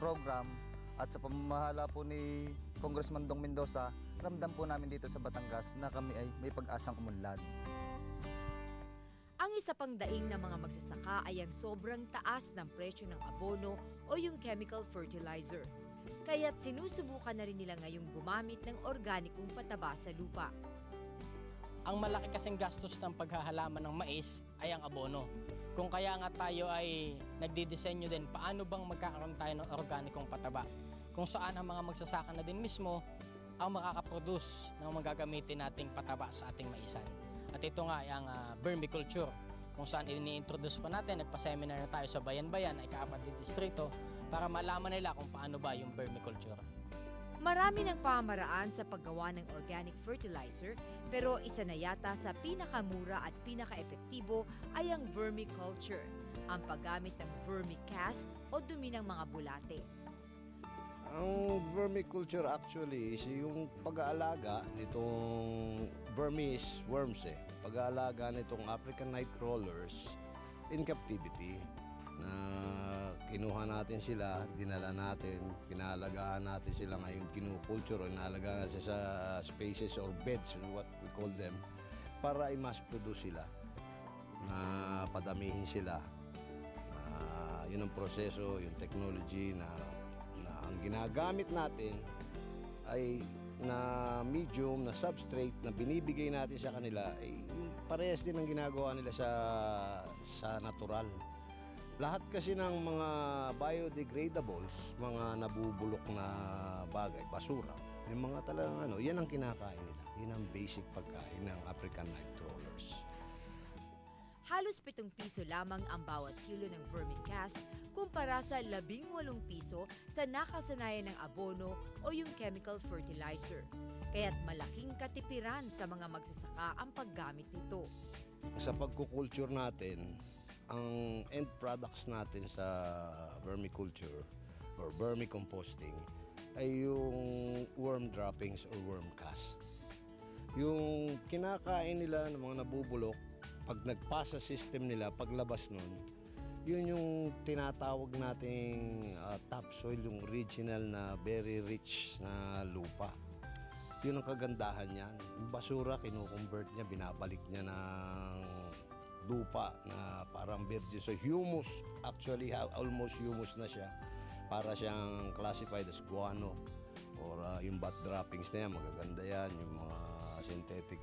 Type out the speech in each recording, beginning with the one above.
program at sa pamamahala po ni Congressman Dong Mendoza, ramdam po namin dito sa Batangas na kami ay may pag-asang umunlad. Ang isa pang daing ng mga magsasaka ay ang sobrang taas ng presyo ng abono o yung chemical fertilizer. Kaya't sinusubukan na rin nila ngayong gumamit ng organikong pataba sa lupa. Ang malaki kasing gastos ng paghahalaman ng mais ay ang abono. Kung kaya nga tayo ay nagdidisenyo din paano bang magkakaroon tayo ng organikong pataba. Kung saan ang mga magsasaka na din mismo ang makakaproduce ng magagamitin nating pataba sa ating maisan. At ito nga ay ang vermiculture, kung saan ini-introduce pa natin, nagpa-seminar na tayo sa bayan-bayan ay kaapat na distrito para malaman nila kung paano ba yung vermiculture. Marami ng pamamaraan sa paggawa ng organic fertilizer, pero isa na yata sa pinakamura at pinaka-epektibo ay ang vermiculture, ang paggamit ng vermicast o dumi ng mga bulate. Ang vermiculture actually is yung pag-aalaga nitong Burmese worms pag-aalaga nitong African night crawlers in captivity na kinuha natin sila, dinala natin, pinalagaan natin sila ngayon, kinukulture o inalagaan natin sa spaces or beds, what we call them, para i-mass produce sila, na padamihin sila. Yun ang proseso, yung technology na ang ginagamit natin ay na medium, na substrate na binibigay natin sa kanila ay parehas din ang ginagawa nila sa natural. Lahat kasi ng mga biodegradables, mga nabubulok na bagay, basura, yung mga talagang yan ang kinakain nila. Yan ang basic pagkain ng African night crawlers. Halos 7 piso lamang ang bawat kilo ng vermicast kumpara sa 18 piso sa nakasanayan ng abono o yung chemical fertilizer. Kaya't malaking katipiran sa mga magsasaka ang paggamit nito. Sa pagkukulture natin, ang end products natin sa vermiculture or vermicomposting ay yung worm droppings or worm cast. Yung kinakain nila ng mga nabubulok, pag nagpasa system nila, paglabas nun, yun yung tinatawag nating topsoil, yung original na very rich na lupa. Yun ang kagandahan niyan. Yung basura, kinukonvert niya, binabalik niya ng lupa na parang virgin. So humus, actually almost humus na siya. Para siyang classified as guano or yung bat droppings na yan, magaganda yan. Yung mga synthetic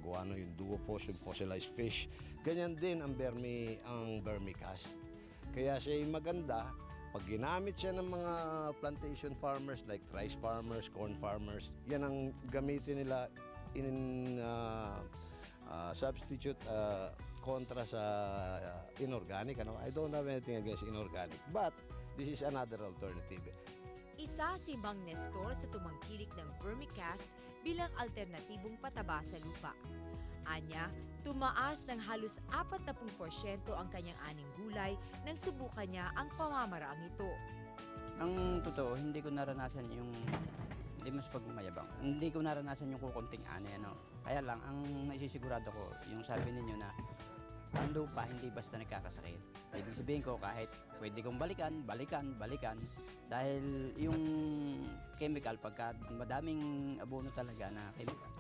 guano, yung duopos, yung fossilized fish. Ganyan din ang vermicast. Kaya siya yung maganda. Pag ginamit siya ng mga plantation farmers like rice farmers, corn farmers, yan ang gamitin nila in substitute kontra sa inorganic. I don't have anything against inorganic, but this is another alternative. Isa si Mang Nestor sa tumangkilik ng vermicast bilang alternatibong pataba sa lupa. Anya, tumaas ng halos 40% ang kanyang aning gulay nang subukan niya ang pamamaraang ito. Ang totoo, hindi ko naranasan yung, hindi mas pagmayabang, hindi ko naranasan yung kukunting ani. Kaya lang, ang nasisigurado ko, yung sabi ninyo na ang lupa hindi basta nagkakasakit. Ibig sabihin ko, kahit pwede kong balikan, dahil yung chemical, pagka madaming abono talaga na chemical,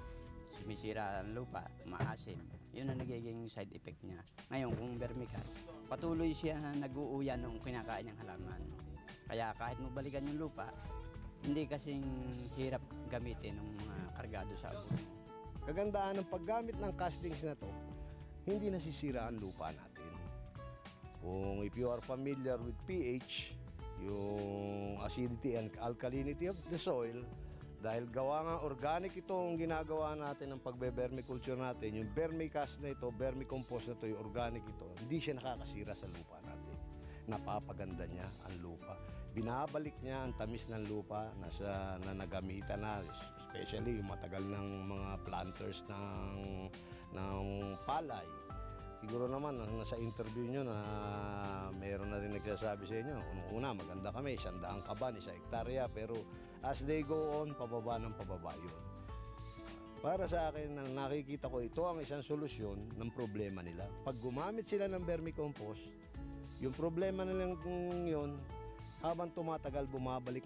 sumisira ang lupa, maasim. Yun ang nagiging side effect niya. Ngayon, kung vermicast, patuloy siya na nag-uuyan ng kinakain ng halaman. Kaya kahit mabalikan yung lupa, hindi kasing hirap gamitin ng kargado sa abono. Kagandahan ng paggamit ng castings na to, hindi nasisira ang lupa natin. Kung if you are familiar with pH, yung acidity and alkalinity of the soil, dahil gawa nga organic itong ginagawa natin ng pagbe-vermiculture natin, yung vermicast na ito, vermicompost na ito, yung organic ito, hindi siya nakakasira sa lupa natin. Napapaganda niya ang lupa. Binabalik niya ang tamis ng lupa na nagamitan na, especially yung matagal ng mga planters ng palay. Siguro naman, nasa interview nyo na mayroon na rin nagsasabi sa inyo, una maganda kami, 100 kaban, 1 hektarya, pero as they go on, pababa ng pababa yun. Para sa akin, nakikita ko ito ang isang solusyon ng problema nila. Pag gumamit sila ng vermicompost, yung problema nilang yun, habang tumatagal, bumabalik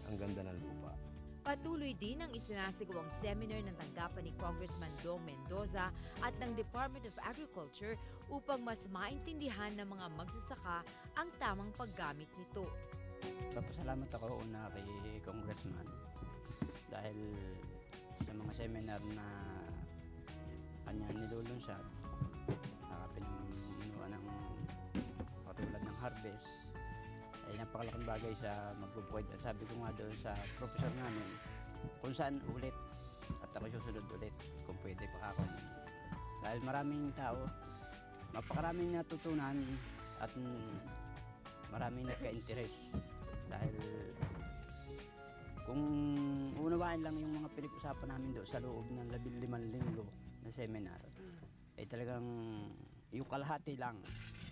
ang ganda ng lupa. Patuloy din ang isinasigawang seminar ng tanggapan ni Congressman Dong Mendoza at ng Department of Agriculture upang mas maintindihan ng mga magsasaka ang tamang paggamit nito. Papasalamat ako una kay Congressman dahil sa mga seminar na kanya nilulunsad, pinumunuan ng katulad ng harvest, ay napakalaking bagay sa magbubukid. At sabi ko nga doon sa professor namin, kung saan ulit at ako susunod ulit kung pwede pa ako. Dahil maraming tao, napakaraming natutunan at maraming nagka-interest. Dahil kung unawain lang yung mga pinag-usapan namin doon sa loob ng 15 linggo na seminar, ay talagang yung kalahati lang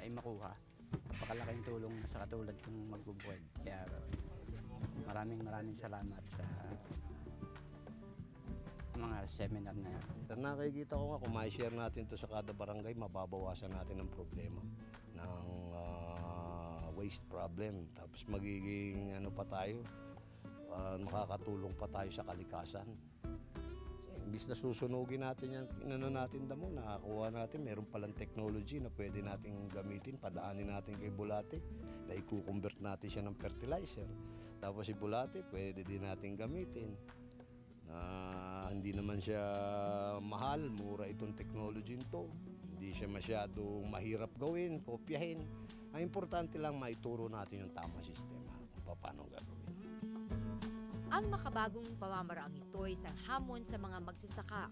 ay makuha. Napakalaking tulong na sa katulad kong magbubuhay. Kaya maraming salamat sa mga seminar na yan. Nakikita ko nga kung ma-share natin to sa kada barangay, mababawasan natin ang problema ng waste problem. Tapos magiging pa tayo, makakatulong pa tayo sa kalikasan. Imbis na susunugin natin yan, natin damo, nakakuha natin, meron palang technology na pwede natin gamitin, padaanin natin kay bulate, na i-convert natin siya ng fertilizer. Tapos si bulate, pwede din natin gamitin. Hindi naman siya mahal, mura itong technology nito. Hindi siya masyadong mahirap gawin, kopyahin. Ang importante lang, maituro natin yung tamang sistema kung paano gagawin. Ang makabagong pamamaraang ito ay isang hamon sa mga magsasaka.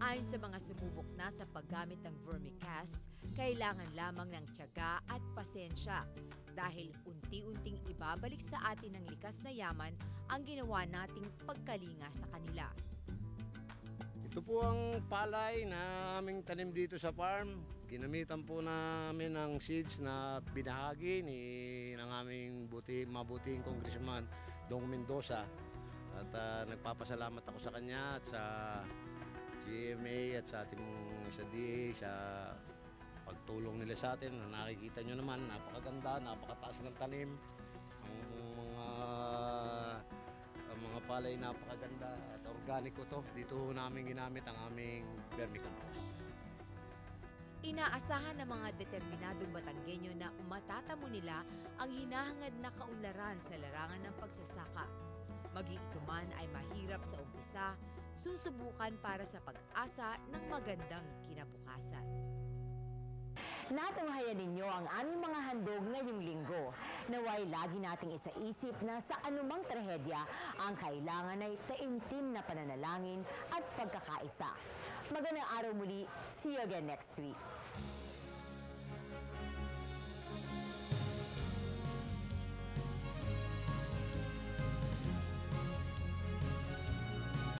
Ayon sa mga sumubok na sa paggamit ng vermicast, kailangan lamang ng tiyaga at pasensya dahil unti-unting ibabalik sa atin ng likas na yaman ang ginawa nating pagkalinga sa kanila. Ito po ang palay na aming tanim dito sa farm. Ginamitan po namin ng seeds na binahagi ng aming mabuting Congressman Dong Mendoza. At nagpapasalamat ako sa kanya at sa GMA at sa ating sa DA sa pagtulong nila sa atin. Nakikita nyo naman, napakaganda, napakataas ng tanim. Ang mga palay napakaganda at organiko to. Dito namin ginamit ang aming vermicompost. Inaasahan ng mga determinadong Batanggenyo na matatamo nila ang hinahangad na kaunlaran sa larangan ng pagsasaka. Maging ito man ay mahirap sa umpisa, susubukan para sa pag-asa ng magandang kinabukasan. Natunghayan ninyo ang aming mga handog ngayong linggo. Naway lagi nating isaisip na sa anumang trahedya, ang kailangan ay taimtim na pananalangin at pagkakaisa. Magandang araw muli. See you again next week.